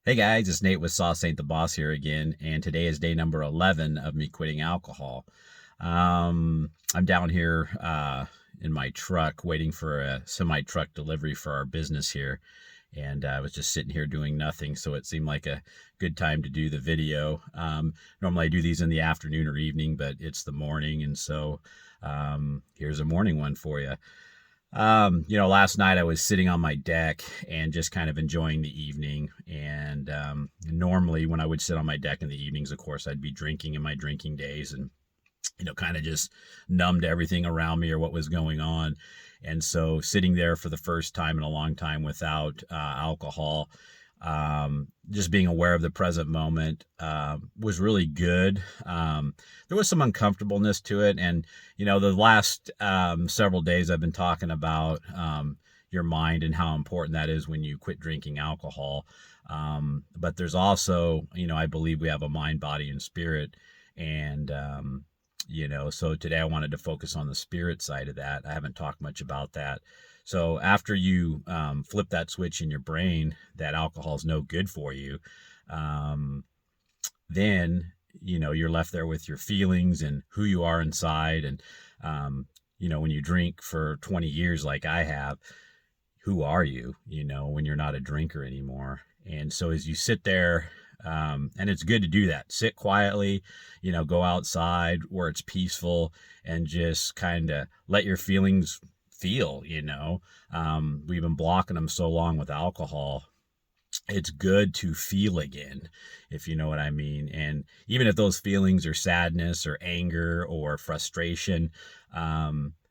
Hey guys, it's Nate with Sauce Ain't the Boss here again, and today is day number 11 of me quitting alcohol. I'm down here in my truck waiting for a semi truck delivery for our business here, and I was just sitting here doing nothing, so it seemed like a good time to do the video. Normally I do these in the afternoon or evening, but it's the morning, and so here's a morning one for you. Last night I was sitting on my deck and just kind of enjoying the evening. And normally, when I would sit on my deck in the evenings, of course, I'd be drinking in my drinking days and, kind of just numbed everything around me or what was going on. And so, sitting there for the first time in a long time without alcohol, just being aware of the present moment was really good. There was some uncomfortableness to it. And, the last several days I've been talking about your mind and how important that is when you quit drinking alcohol. But there's also, I believe we have a mind, body, and spirit. And, so today I wanted to focus on the spirit side of that. I haven't talked much about that. So after you flip that switch in your brain that alcohol is no good for you, um, then you're left there with your feelings and who you are inside. And when you drink for 20 years like I have, who are you? When you're not a drinker anymore. And so as you sit there, and it's good to do that. Sit quietly, go outside where it's peaceful and just kind of let your feelings feel. We've been blocking them so long with alcohol. It's good to feel again, if you know what I mean. And even if those feelings are sadness or anger or frustration,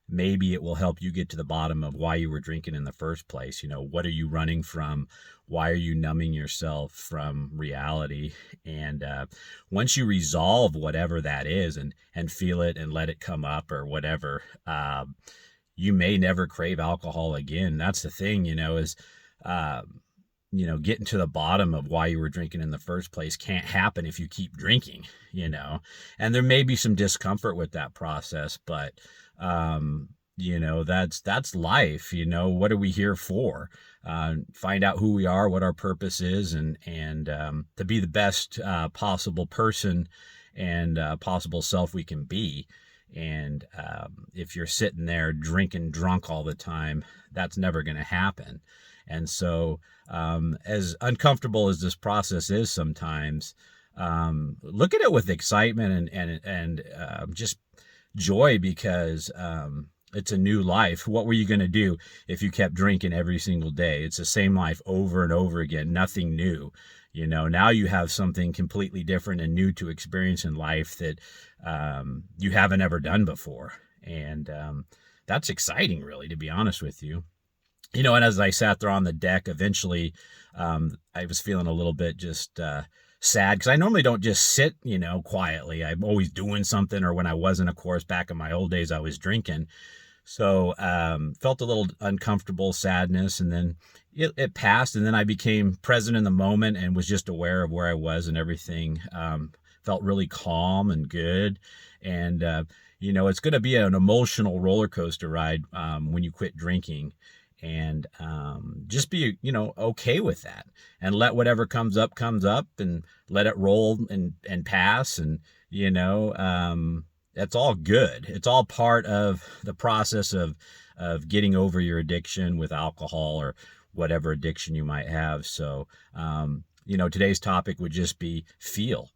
maybe it will help you get to the bottom of why you were drinking in the first place. What are you running from? Why are you numbing yourself from reality? And once you resolve whatever that is and feel it and let it come up or whatever, you may never crave alcohol again. That's the thing, is, getting to the bottom of why you were drinking in the first place can't happen if you keep drinking. And there may be some discomfort with that process, but, that's life. What are we here for? Find out who we are, what our purpose is, and to be the best possible person and possible self we can be. And if you're sitting there drinking drunk all the time, that's never going to happen. And so, as uncomfortable as this process is sometimes, look at it with excitement and just joy because it's a new life. What were you going to do if you kept drinking every single day? It's the same life over and over again, nothing new. Now you have something completely different and new to experience in life that you haven't ever done before. And that's exciting, really, to be honest with you. And as I sat there on the deck, eventually I was feeling a little bit just sad because I normally don't just sit, quietly. I'm always doing something, or when I wasn't, of course, back in my old days, I was drinking. So felt a little uncomfortable sadness, and then it passed, and then I became present in the moment and was just aware of where I was and everything. Felt really calm and good. And, it's going to be an emotional roller coaster ride when you quit drinking. And just be, okay with that and let whatever comes up and let it roll and pass. And, that's all good. It's all part of the process of getting over your addiction with alcohol or whatever addiction you might have. So, today's topic would just be feel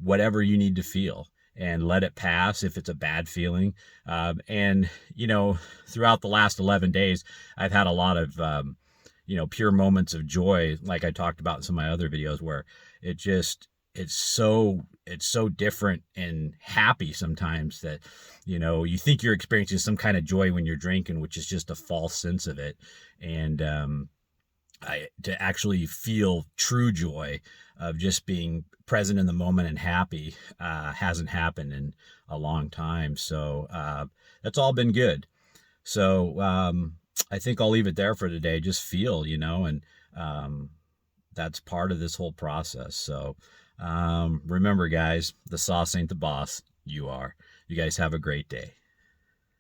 whatever you need to feel and let it pass if it's a bad feeling. And, throughout the last 11 days, I've had a lot of, pure moments of joy, like I talked about in some of my other videos, where it's so different and happy sometimes that, you think you're experiencing some kind of joy when you're drinking, which is just a false sense of it. And, to actually feel true joy of just being present in the moment and happy hasn't happened in a long time. So that's all been good. So I think I'll leave it there for today. Just feel, and that's part of this whole process. So remember, guys, the sauce ain't the boss. You are. You guys have a great day.